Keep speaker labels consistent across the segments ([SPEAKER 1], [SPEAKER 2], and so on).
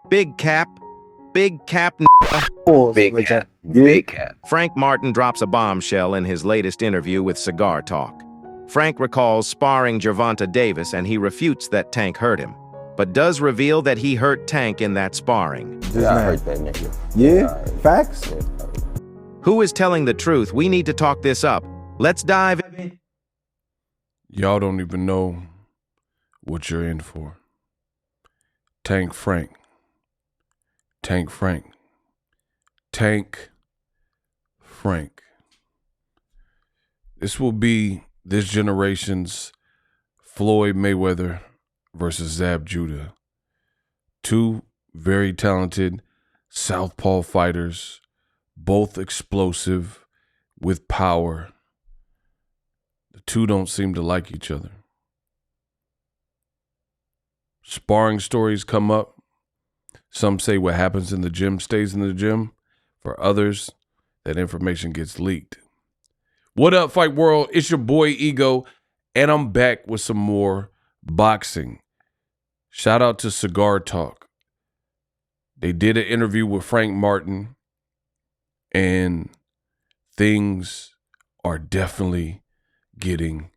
[SPEAKER 1] Big cap. Big cap.
[SPEAKER 2] Pause.
[SPEAKER 3] Big
[SPEAKER 2] Reject.
[SPEAKER 3] cap. Big cap.
[SPEAKER 1] Frank Martin drops a bombshell in his latest interview with Cigar Talk. Frank recalls sparring Gervonta Davis and he refutes that Tank hurt him, but does reveal that he hurt Tank in that sparring.
[SPEAKER 3] Yeah, I heard that nigga.
[SPEAKER 2] Yeah? Facts?
[SPEAKER 1] Who is telling the truth? We need to talk this up. Let's dive in.
[SPEAKER 4] Y'all don't even know what you're in for. Tank Frank. Tank Frank. Tank Frank. This will be this generation's Floyd Mayweather versus Zab Judah. Two very talented southpaw fighters, both explosive with power. The two don't seem to like each other. Sparring stories come up. Some say what happens in the gym stays in the gym. For others, that information gets leaked. What up, Fight World? It's your boy Ego, and I'm back with some more boxing. Shout out to Cigar Talk. They did an interview with Frank Martin, and things are definitely getting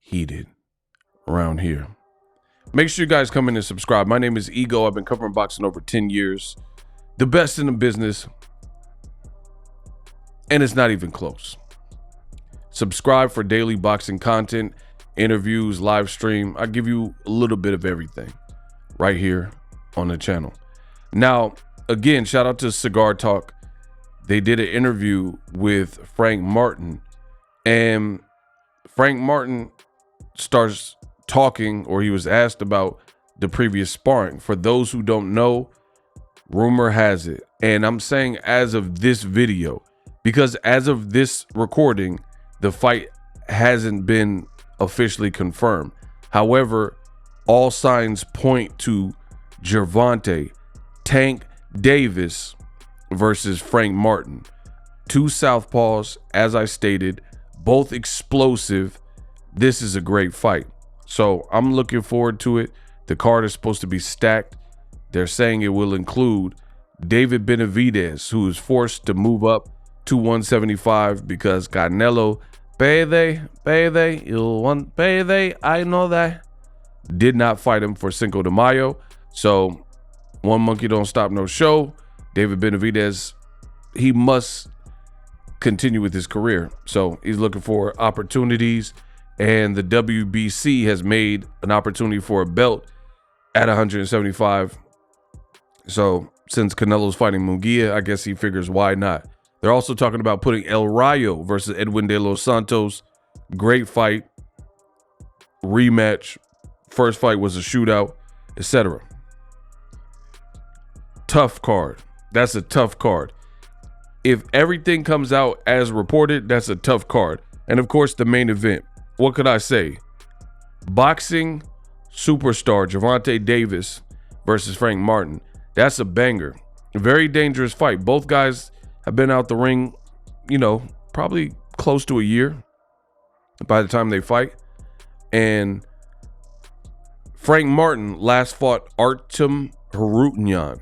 [SPEAKER 4] heated around here. Make sure you guys come in and subscribe. My name is Ego. I've been covering boxing over 10 years. The best in the business. And it's not even close. Subscribe for daily boxing content, interviews, live stream. I give you a little bit of everything right here on the channel. Now, again, shout out to Cigar Talk. They did an interview with Frank Martin, and Frank Martin starts talking, or he was asked about the previous sparring. For those who don't know, rumor has it, and I'm saying as of this video, because as of this recording, the fight hasn't been officially confirmed. However, all signs point to Gervonta Tank Davis versus Frank Martin. Two southpaws, as I stated, both explosive. This is a great fight. So I'm looking forward to it. The card is supposed to be stacked. They're saying it will include David Benavidez, who is forced to move up to 175 because Canelo, payday, you'll want payday, I know that, did not fight him for Cinco de Mayo. So one monkey don't stop no show. David Benavidez, he must continue with his career. So he's looking for opportunities. And the WBC has made an opportunity for a belt at 175. So since Canelo's fighting Munguia, I guess he figures why not. They're also talking about putting El Rayo versus Edwin de los Santos. Great fight. Rematch. First fight was a shootout, etc. Tough card. That's a tough card. If everything comes out as reported, that's a tough card. And of course, the main event. What could I say? Boxing superstar Gervonta Davis versus Frank Martin. That's a banger. A very dangerous fight. Both guys have been out the ring, probably close to a year by the time they fight. And Frank Martin last fought Artem Harutyunyan.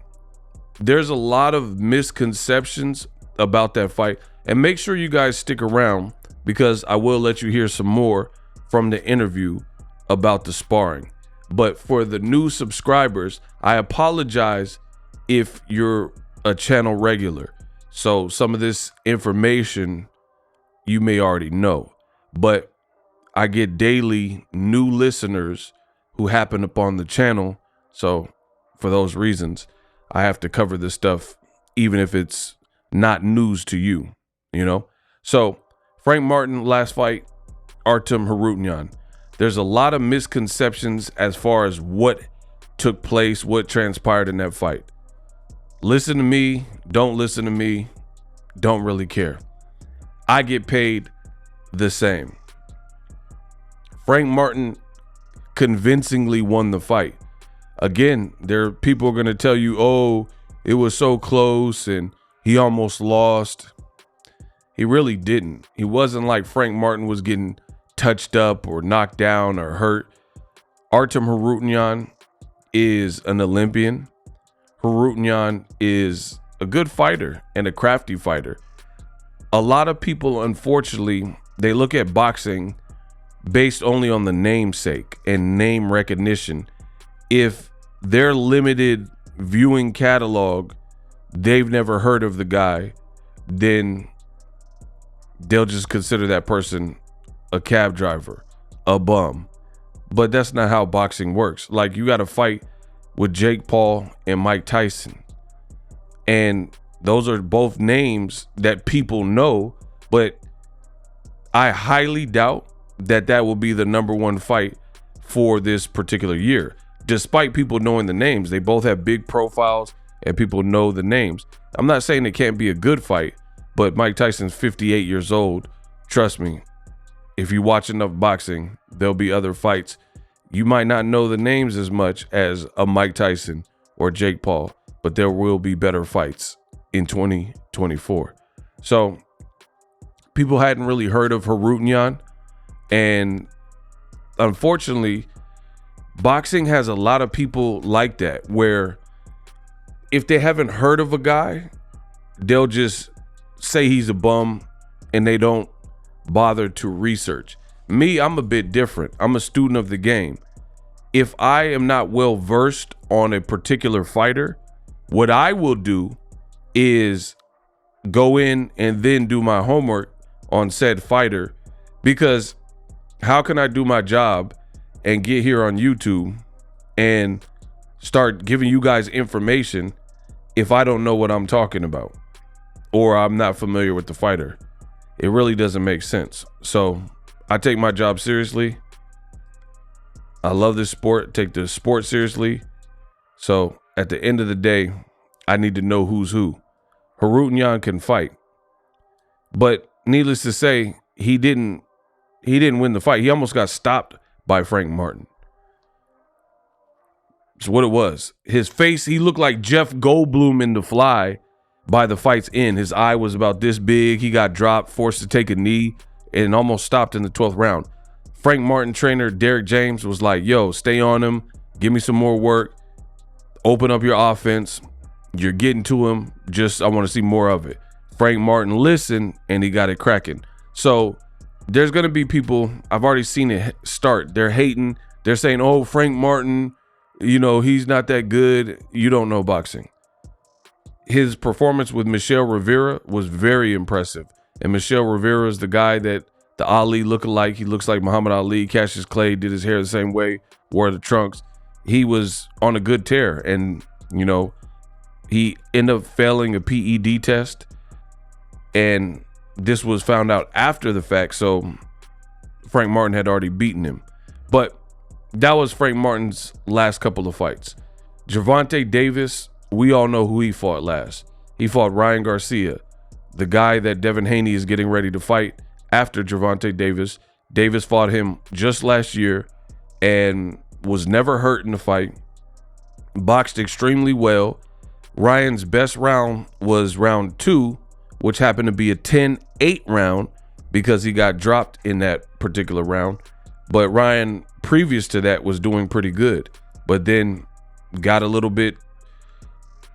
[SPEAKER 4] There's a lot of misconceptions about that fight. And make sure you guys stick around, because I will let you hear some more from the interview about the sparring. But for the new subscribers, I apologize if you're a channel regular. So some of this information you may already know. But I get daily new listeners who happen upon the channel. So for those reasons, I have to cover this stuff, even if it's not news to you, So Frank Martin, last fight, Artem Harutyunyan. There's a lot of misconceptions as far as what took place, what transpired in that fight. Listen to me, don't listen to me, don't really care. I get paid the same. Frank Martin convincingly won the fight. Again, there are people going to tell you, oh, it was so close and he almost lost. He really didn't. He wasn't like Frank Martin was getting touched up or knocked down or hurt. Artem Harutyunyan is an Olympian. Harutnyan is a good fighter and a crafty fighter. A lot of people, unfortunately, they look at boxing based only on the namesake and name recognition. If their limited viewing catalog, they've never heard of the guy, then they'll just consider that person a cab driver, a bum. But that's not how boxing works. Like, you got to fight with Jake Paul and Mike Tyson. And those are both names that people know, but I highly doubt that that will be the number one fight for this particular year. Despite people knowing the names, they both have big profiles and people know the names. I'm not saying it can't be a good fight, but Mike Tyson's 58 years old. Trust me, if you watch enough boxing, there'll be other fights. You might not know the names as much as a Mike Tyson or Jake Paul, but there will be better fights in 2024. So people hadn't really heard of Harutnyan, and unfortunately, boxing has a lot of people like that, where if they haven't heard of a guy, they'll just say he's a bum and they don't bother to research. Me, I'm a bit different. I'm a student of the game. If I am not well versed on a particular fighter, what I will do is go in and then do my homework on said fighter, because how can I do my job and get here on YouTube and start giving you guys information if I don't know what I'm talking about or I'm not familiar with the fighter? It really doesn't make sense. So I take my job seriously. I love this sport, take the sport seriously. So at the end of the day, I need to know who's who. Harutnyan can fight, but needless to say, he didn't win the fight. He almost got stopped by Frank Martin. That's what it was. His face, he looked like Jeff Goldblum in The Fly by the fight's end. His eye was about this big. He got dropped, forced to take a knee, and almost stopped in the 12th round. Frank Martin trainer Derek James was like, yo, stay on him. Give me some more work. Open up your offense. You're getting to him. Just, I want to see more of it. Frank Martin listened, and he got it cracking. So there's going to be people, I've already seen it start. They're hating. They're saying, oh, Frank Martin, you know, he's not that good. You don't know boxing. His performance with Michelle Rivera was very impressive. And Michelle Rivera is the guy that the Ali lookalike. He looks like Muhammad Ali. Cassius Clay did his hair the same way, wore the trunks. He was on a good tear. And, you know, he ended up failing a PED test. And this was found out after the fact. So Frank Martin had already beaten him. But that was Frank Martin's last couple of fights. Gervonta Davis, we all know who he fought last. He fought Ryan Garcia, the guy that Devin Haney is getting ready to fight after Gervonta Davis. Davis fought him just last year and was never hurt in the fight. Boxed extremely well. Ryan's best round was round 2, which happened to be a 10-8 round because he got dropped in that particular round. But Ryan, previous to that, was doing pretty good, but then got a little bit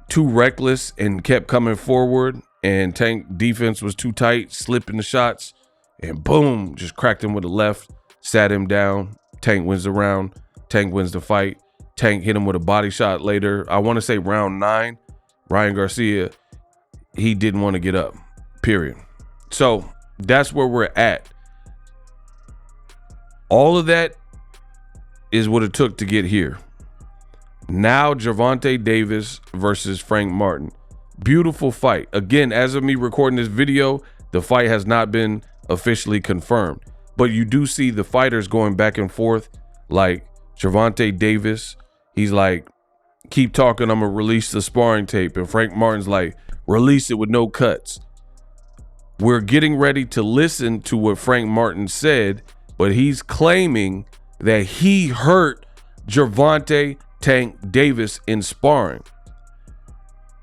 [SPEAKER 4] too reckless and kept coming forward, and Tank defense was too tight, slipping the shots, and boom, just cracked him with a left, sat him down. Tank wins the round. Tank wins the fight. Tank hit him with a body shot later. I want to say round 9. Ryan Garcia, he didn't want to get up, period. So that's where we're at. All of that is what it took to get here. Now Gervonta Davis versus Frank Martin. Beautiful fight. Again, as of me recording this video, the fight has not been officially confirmed. But you do see the fighters going back and forth. Like Gervonta Davis, he's like, keep talking, I'm going to release the sparring tape. And Frank Martin's like, release it with no cuts. We're getting ready to listen to what Frank Martin said, but he's claiming that he hurt Gervonta Tank Davis in sparring.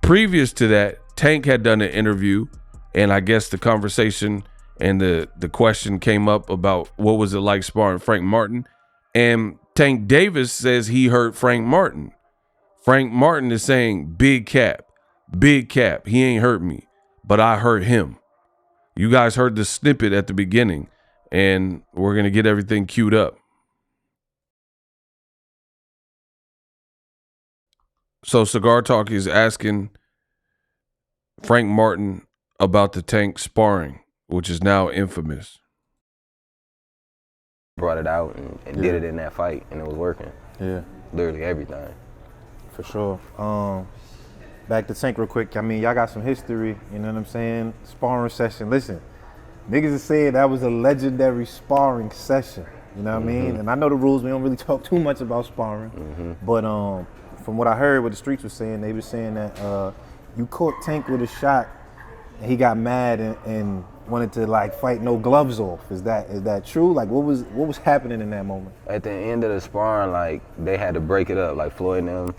[SPEAKER 4] Previous to that, Tank had done an interview, and I guess the conversation and the question came up about what was it like sparring Frank Martin, and Tank Davis says he hurt Frank Martin. Frank Martin is saying, big cap. He ain't hurt me, but I hurt him. You guys heard the snippet at the beginning, and we're going to get everything queued up. So Cigar Talk is asking Frank Martin about the Tank sparring, which is now infamous.
[SPEAKER 3] Brought it out and did it in that fight, and it was working.
[SPEAKER 2] Yeah.
[SPEAKER 3] Literally everything.
[SPEAKER 2] For sure. Back to Tank real quick. I mean, y'all got some history, you know what I'm saying? Sparring session. Listen, niggas are saying that was a legendary sparring session. You know what I mean? And I know the rules, we don't really talk too much about sparring. But from what I heard, what the streets were saying, they were saying that you caught Tank with a shot, and he got mad and wanted to like fight no gloves off. Is that true? Like what was happening in that moment?
[SPEAKER 3] At the end of the sparring, like they had to break it up. Like Floyd and them.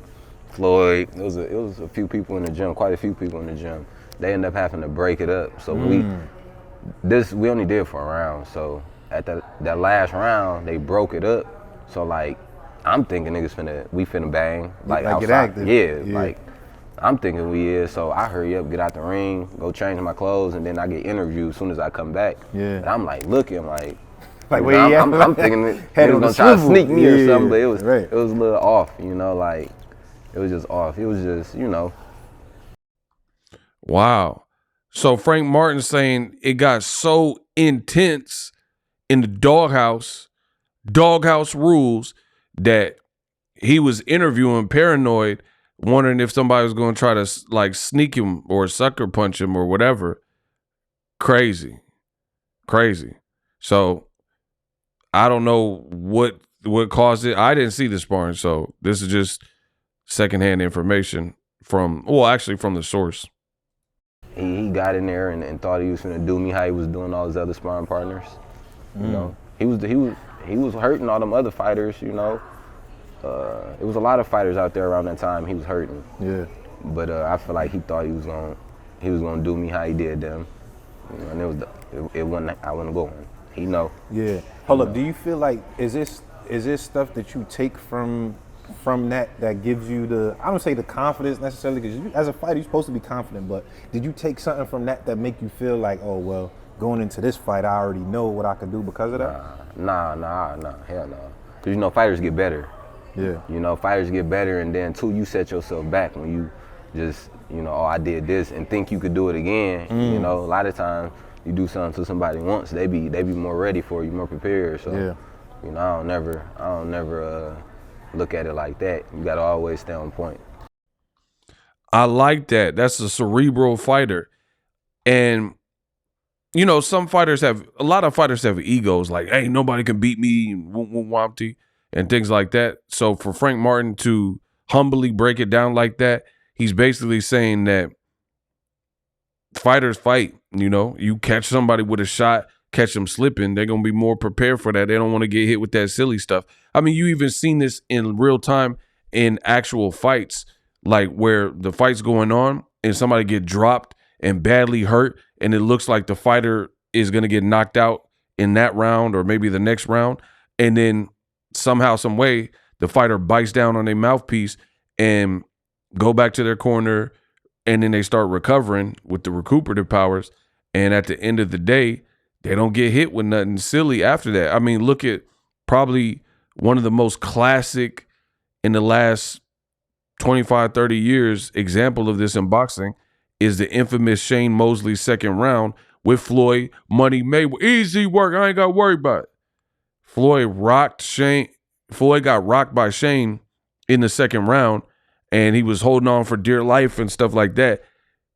[SPEAKER 3] Floyd, it was a few people in the gym, quite a few people in the gym. They ended up having to break it up. So we only did for a round. So at that last round, they broke it up. So like I'm thinking niggas we finna bang. Like
[SPEAKER 2] get
[SPEAKER 3] outside.
[SPEAKER 2] active.
[SPEAKER 3] Yeah, like I'm thinking we is. So I hurry up, get out the ring, go change my clothes, and then I get interviewed as soon as I come back.
[SPEAKER 2] Yeah.
[SPEAKER 3] And I'm like looking like
[SPEAKER 2] where
[SPEAKER 3] I'm thinking they was gonna try to sneak me or something, but it was a little off, you know, like it was just off. It was just, you know.
[SPEAKER 4] Wow. So Frank Martin saying it got so intense in the doghouse rules, that he was interviewing paranoid, wondering if somebody was going to try to like sneak him or sucker punch him or whatever. Crazy. So I don't know what caused it. I didn't see the sparring, so this is just secondhand information from the source.
[SPEAKER 3] He got in there and thought he was gonna do me how he was doing all his other sparring partners. You know, he was hurting all them other fighters. You know, it was a lot of fighters out there around that time he was hurting.
[SPEAKER 2] Yeah.
[SPEAKER 3] But I feel like he thought he was gonna do me how he did them. You know, and it wasn't. I wasn't going. He know.
[SPEAKER 2] Yeah. Hold up. Do you feel like is this stuff that you take from that gives you I don't say the confidence necessarily, because as a fighter you're supposed to be confident, but did you take something from that make you feel like, oh well, going into this fight I already know what I can do because of that?
[SPEAKER 3] Nah, hell no. Because you know fighters get better.
[SPEAKER 2] Yeah.
[SPEAKER 3] You know, fighters get better, and then too, you set yourself back when you just, you know, oh, I did this and think you could do it again. You know, a lot of times you do something to somebody once, they be more ready for you, more prepared. So, you know, I don't never look at it like that. You gotta always stay on point.
[SPEAKER 4] I like that. That's a cerebral fighter. And you know, a lot of fighters have egos, like, hey, nobody can beat me, and things like that. So for Frank Martin to humbly break it down like that, he's basically saying that fighters fight. You know, you catch somebody with a shot, catch them slipping, they're going to be more prepared for that. They don't want to get hit with that silly stuff. I mean, you even seen this in real time in actual fights, like where the fight's going on and somebody get dropped and badly hurt, and it looks like the fighter is going to get knocked out in that round or maybe the next round. And then somehow, some way, the fighter bites down on their mouthpiece and go back to their corner, and then they start recovering with the recuperative powers. And at the end of the day, they don't get hit with nothing silly after that. I mean, look at probably one of the most classic in the last 25, 30 years example of this in boxing is the infamous Shane Mosley second round with Floyd Money Mayweather. Easy work. I ain't got to worry about it. Floyd got rocked by Shane in the second round, and he was holding on for dear life and stuff like that.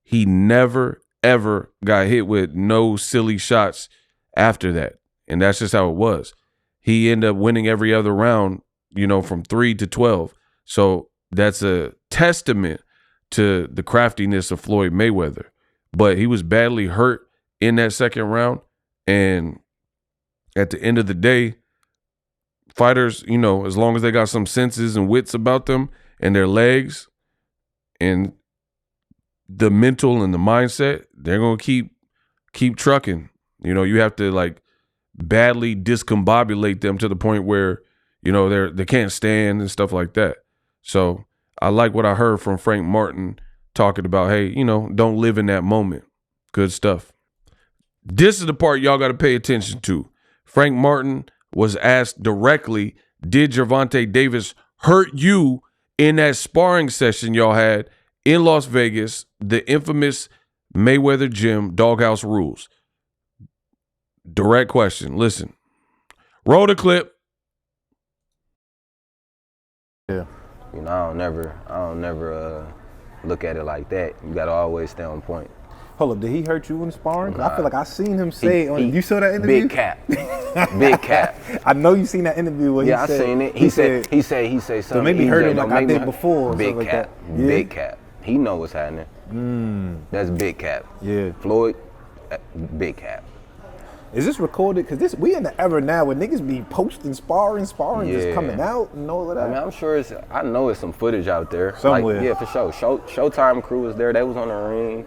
[SPEAKER 4] He never, ever got hit with no silly shots after that. And that's just how it was. He ended up winning every other round, you know, from 3 to 12. So that's a testament to the craftiness of Floyd Mayweather. But he was badly hurt in that second round. And at the end of the day, fighters, you know, as long as they got some senses and wits about them and their legs and the mental and the mindset, they're going to keep trucking. You know, you have to like badly discombobulate them to the point where, you know, they can't stand and stuff like that. So I like what I heard from Frank Martin talking about, hey, you know, don't live in that moment. Good stuff. This is the part y'all got to pay attention to. Frank Martin was asked directly, did Gervonta Davis hurt you in that sparring session y'all had in Las Vegas, the infamous Mayweather Gym, Doghouse Rules? Direct question. Listen. Roll the clip.
[SPEAKER 2] Yeah.
[SPEAKER 3] You know, I don't never look at it like that. You gotta always stay on point.
[SPEAKER 2] Hold up, did he hurt you in sparring?
[SPEAKER 3] Nah.
[SPEAKER 2] I feel like I seen him say you saw that interview?
[SPEAKER 3] Big cap. Big cap.
[SPEAKER 2] I know you seen that interview where
[SPEAKER 3] Yeah,
[SPEAKER 2] he said,
[SPEAKER 3] I seen it. He said something.
[SPEAKER 2] So maybe hurt him like I did before.
[SPEAKER 3] Big
[SPEAKER 2] like
[SPEAKER 3] cap.
[SPEAKER 2] That. Yeah?
[SPEAKER 3] Big cap. He know what's happening. That's big cap.
[SPEAKER 2] Yeah.
[SPEAKER 3] Floyd, big cap.
[SPEAKER 2] Is this recorded? Because we in the era now where niggas be posting sparring just coming out and all of that.
[SPEAKER 3] I mean, I'm sure I know it's some footage out there.
[SPEAKER 2] Somewhere.
[SPEAKER 3] Like, yeah, for sure. Showtime crew was there. They was on the ring.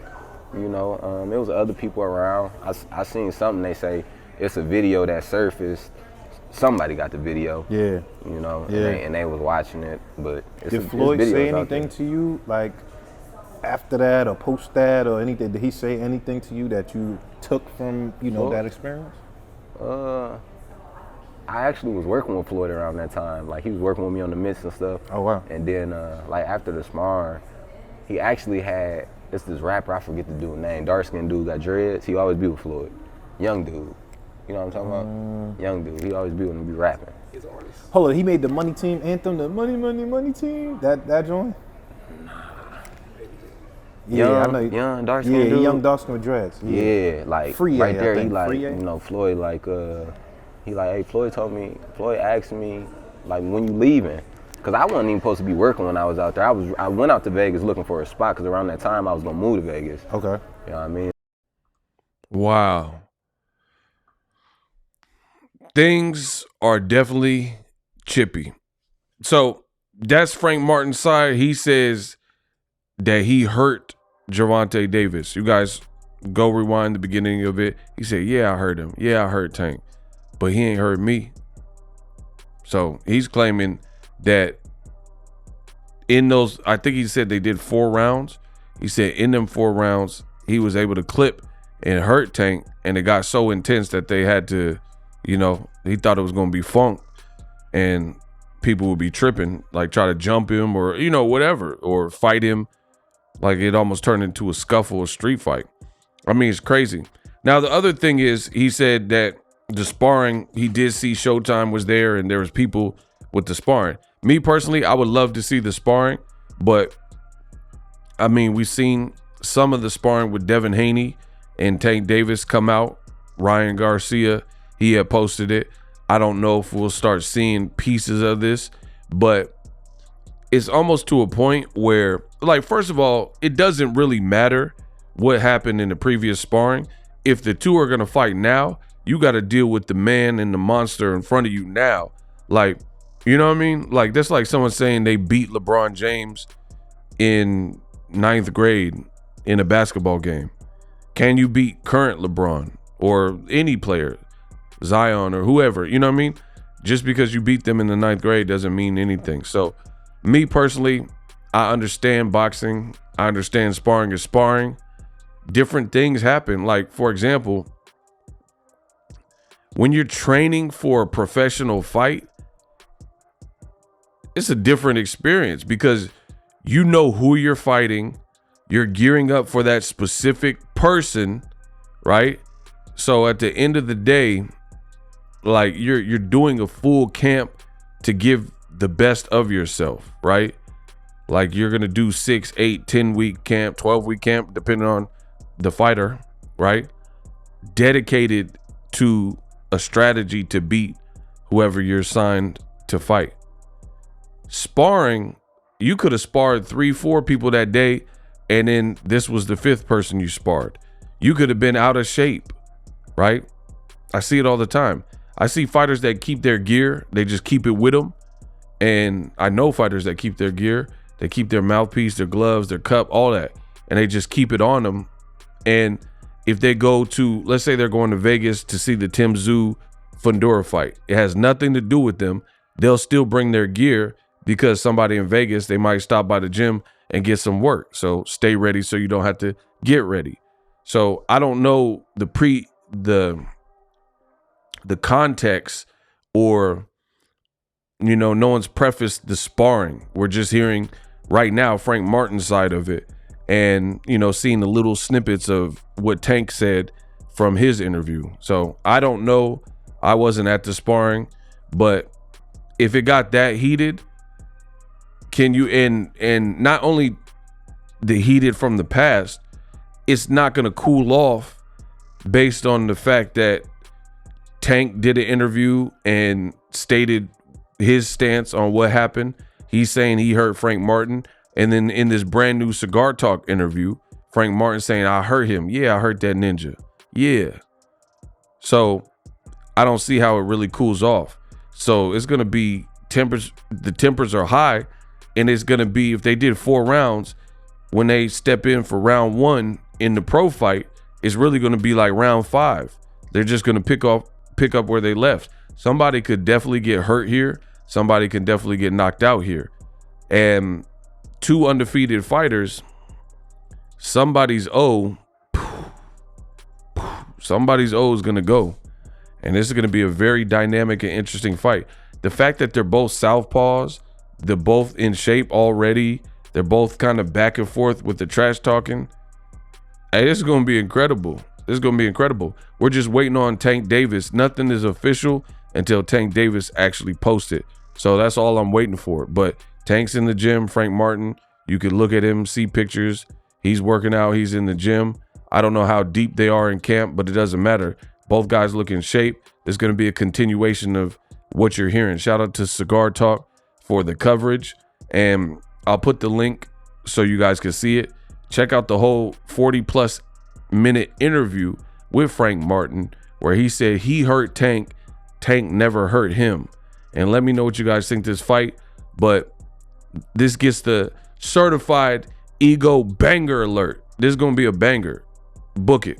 [SPEAKER 3] You know, there was other people around. I seen something. They say it's a video that surfaced. Somebody got the video.
[SPEAKER 2] Yeah.
[SPEAKER 3] You know,
[SPEAKER 2] Yeah.
[SPEAKER 3] and they was watching it. But
[SPEAKER 2] did Floyd say anything to you, like after that or post that or anything? Did he say anything to you that you took from that experience?
[SPEAKER 3] I actually was working with Floyd around that time. Like he was working with me on the mitts and stuff.
[SPEAKER 2] Oh wow.
[SPEAKER 3] And then like after the sparring, he actually had this rapper, I forget the dude's name, dark skinned dude, got dreads. He always be with Floyd. Young dude. You know what I'm talking about? Young dude. He always be with him, be rapping.
[SPEAKER 2] Hold on, he made the Money Team anthem, the Money Team. That joint? Yeah, I know.
[SPEAKER 3] Young dark skinned dude.
[SPEAKER 2] Young dark skinned dreads.
[SPEAKER 3] Yeah, like
[SPEAKER 2] Free
[SPEAKER 3] right
[SPEAKER 2] A,
[SPEAKER 3] there,
[SPEAKER 2] I
[SPEAKER 3] he
[SPEAKER 2] think.
[SPEAKER 3] like,
[SPEAKER 2] Free A?
[SPEAKER 3] you know, Floyd like, he like, hey, Floyd asked me, like, when you leaving? Cause I wasn't even supposed to be working when I was out there. I went out to Vegas looking for a spot because around that time I was gonna move to Vegas.
[SPEAKER 2] Okay.
[SPEAKER 3] You know what I mean?
[SPEAKER 4] Wow. Things are definitely chippy. So that's Frank Martin's side. He says that he hurt Gervonta Davis. You guys go rewind the beginning of it. He said, yeah, I hurt him. Yeah, I hurt Tank. But he ain't hurt me. So he's claiming that in those, I think he said they did 4 rounds. He said in them 4 rounds, he was able to clip and hurt Tank. And it got so intense that they had to, he thought it was going to be funk. And people would be tripping, like try to jump him or, whatever, or fight him. Like it almost turned into a scuffle, a street fight. I mean, it's crazy. Now, the other thing is he said that the sparring, he did see Showtime was there and there was people with the sparring. Me personally, I would love to see the sparring, but I mean, we've seen some of the sparring with Devin Haney and Tank Davis come out. Ryan Garcia, he had posted it. I don't know if we'll start seeing pieces of this, but it's almost to a point where, like, first of all, it doesn't really matter what happened in the previous sparring. If the two are going to fight now, you got to deal with the man and the monster in front of you now. Like, you know what I mean? Like, that's like someone saying they beat LeBron James in 9th grade in a basketball game. Can you beat current LeBron or any player, Zion or whoever? You know what I mean? Just because you beat them in the 9th grade doesn't mean anything. So me personally, I understand boxing. I understand sparring is sparring. Different things happen. Like, for example, when you're training for a professional fight, it's a different experience because you know who you're fighting. You're gearing up for that specific person, right? So at the end of the day, like you're doing a full camp to give the best of yourself, right? Like you're gonna do 6, 8, 10-week camp, 12-week camp, depending on the fighter, right? Dedicated to a strategy to beat whoever you're signed to fight. Sparring, you could have sparred 3, 4 people that day, and then this was the 5th person you sparred. You could have been out of shape, right? I see it all the time. I see fighters that keep their gear, they just keep it with them. And I know fighters that keep their gear, they keep their mouthpiece, their gloves, their cup, all that, and they just keep it on them. And if they go to, let's say they're going to Vegas to see the Tim Tszyu Fundora fight, it has nothing to do with them. They'll still bring their gear because somebody in Vegas, they might stop by the gym and get some work. So stay ready so you don't have to get ready. So I don't know the context, or, you know, no one's prefaced the sparring. We're just hearing right now Frank Martin's side of it, and, you know, seeing the little snippets of what Tank said from his interview. So I don't know. I wasn't at the sparring, but if it got that heated, can you, and not only the heated from the past, it's not going to cool off based on the fact that Tank did an interview and stated his stance on what happened. He's saying he hurt Frank Martin. And then in this brand new Cigar Talk interview, Frank Martin saying, I hurt him. Yeah, I hurt that ninja. Yeah. So I don't see how it really cools off. So it's going to be the tempers are high. And it's going to be, if they did 4 rounds, when they step in for round 1 in the pro fight, it's really going to be like round 5. They're just going to pick up where they left. Somebody could definitely get hurt here. Somebody can definitely get knocked out here. And 2 undefeated fighters, somebody's O is going to go. And this is going to be a very dynamic and interesting fight. The fact that they're both southpaws, they're both in shape already, they're both kind of back and forth with the trash talking. Hey, this is going to be incredible. This is going to be incredible. We're just waiting on Tank Davis. Nothing is official until Tank Davis actually posts it. So that's all I'm waiting for. But Tank's in the gym. Frank Martin, you can look at him, see pictures. He's working out. He's in the gym. I don't know how deep they are in camp, but it doesn't matter. Both guys look in shape. It's going to be a continuation of what you're hearing. Shout out to Cigar Talk for the coverage. And I'll put the link so you guys can see it. Check out the whole 40+ minute interview with Frank Martin, where he said he hurt Tank. Tank never hurt him. And let me know what you guys think this fight. But this gets the certified ego banger alert. This is going to be a banger. Book it.